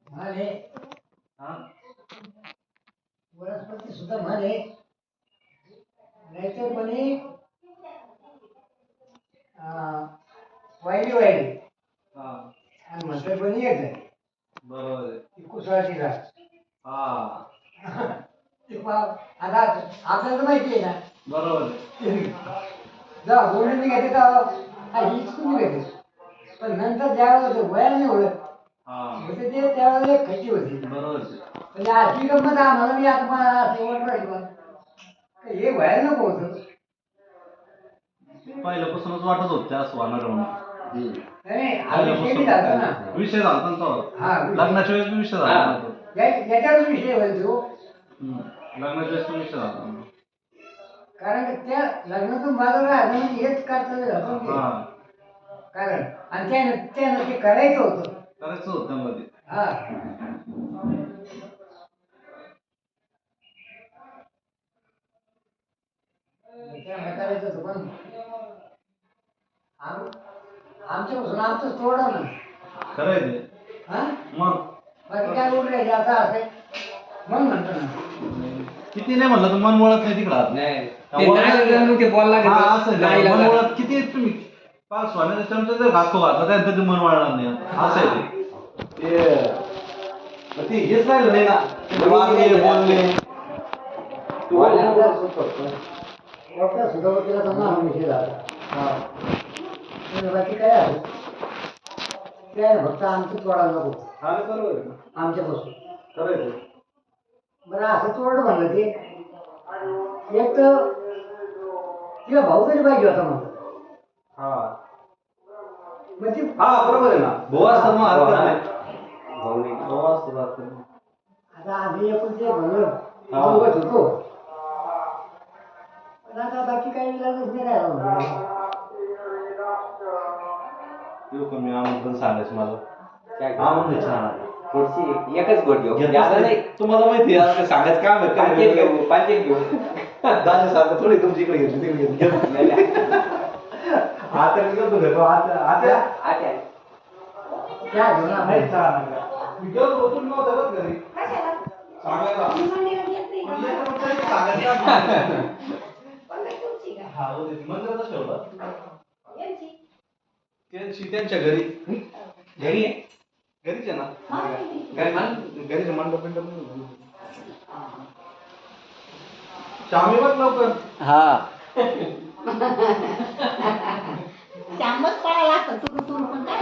म्हणे हा वनस्पती सुद्धा म्हणे नाहीतर म्हणे वायली वायली हा आणि म्हणतात म्हणे एक झाली बरोबर आहे. ती कुसळाची झाड. हा आता आपल्याला तर माहिती आहे ना बरोबर आहे. जेव्हा बोलून निघायचे तेव्हा हिचकून निघायचे पण नंतर ज्यावेळेला वयाने होत हा होते ते त्यावेळेला एक खट्टी होती. बरोबर आहे. म्हणजे अशी गंमत आम्हाला मी आता मला शेवट राहिली हे व्हायला नको होतं. पहिल्यापासूनच वाटत होत त्या असं होणार म्हणून. नाही आम्ही शेती झालतो ना. विषय झाला ना तो हा लग्नाच्या वेळेस बी विषय झाला ना तो. याच्यावर विषय होईल तो लग्नाच्या वेळेस पण विषय झाला. कारण त्या लग्नातून बाजूला राहणं म्हणजे हेच कर्तव्य जातं की. हा कारण आणि त्यानं ते करायचं होतं. करायचं होतं त्यामध्ये. हा त्यानं करायचं होतं पण आमच्यापासून आमचं तोडा ना. करायचं हा मग बाकी काय उठ राहिले आता असं मग म्हणतो ना किती नाही म्हणलं तर मन वळत नाही तिकडं. नाही ते बोलला हा असं मन वळत किती तुम्ही पाच सोन्याच्या चमचा जर घासतो घातला त्यानंतर ते मन वळणार नाही असं आहे ते हेच राहिलं नाही ना वागणे बोलणे डॉक्टर सुधावतीला समजा विषय झाला. बाकी काय आहे काय फक्त आमचं तोडा नको. हा बरोबर आहे. आमच्यापासून करायचं बरं असं तोड म्हणलं ते एक तर तिला भाऊ तरी पाहिजे होता म्हणतात. हा म्हणजे हा बरोबर आहे ना भाऊ असतात मग हरकत नाही. भाऊ असतात हरकत नाही. आता आम्ही एकूण ते म्हणलं बघत होतो पण आता बाकी काही इलाजच नाही राहिला म्हणलं. येऊ का मी आमंत्रण सांगायचं मला आमंत्रण छान थोडीशी एकच गोट घेऊ जास्त नाही. तुम्हाला माहिती आहे सांगायचं काम आहे पाचेत घेऊ पाचेत घेऊ दादा सारखं थोडी तुमची इकडे घेतली तिकडे घेतली आता मी करतो घेतो आता आता आता त्या घेऊन आम्ही मी गेलो होतो मी नव्हता बरं घरी सांगायला हा होते मंदिरातच ठेवलं त्यांच्या घरी घरी आहे घरीच आहे ना घरीच मंडप श्यामी बघ लवकर हा श्यामच पळायला लागतं तुरु पण काय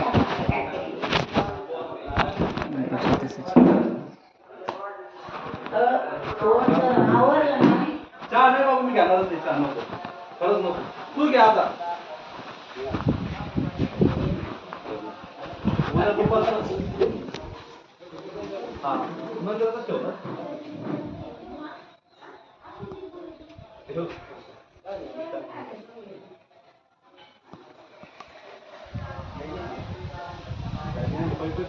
आवडलं नाही. चहा नाही बाबा मी घेणारच नाही चहा नको खरंच नको तू घ्या आता उद्या दुपारचं हा मंदिरातच ठेवलं पैसे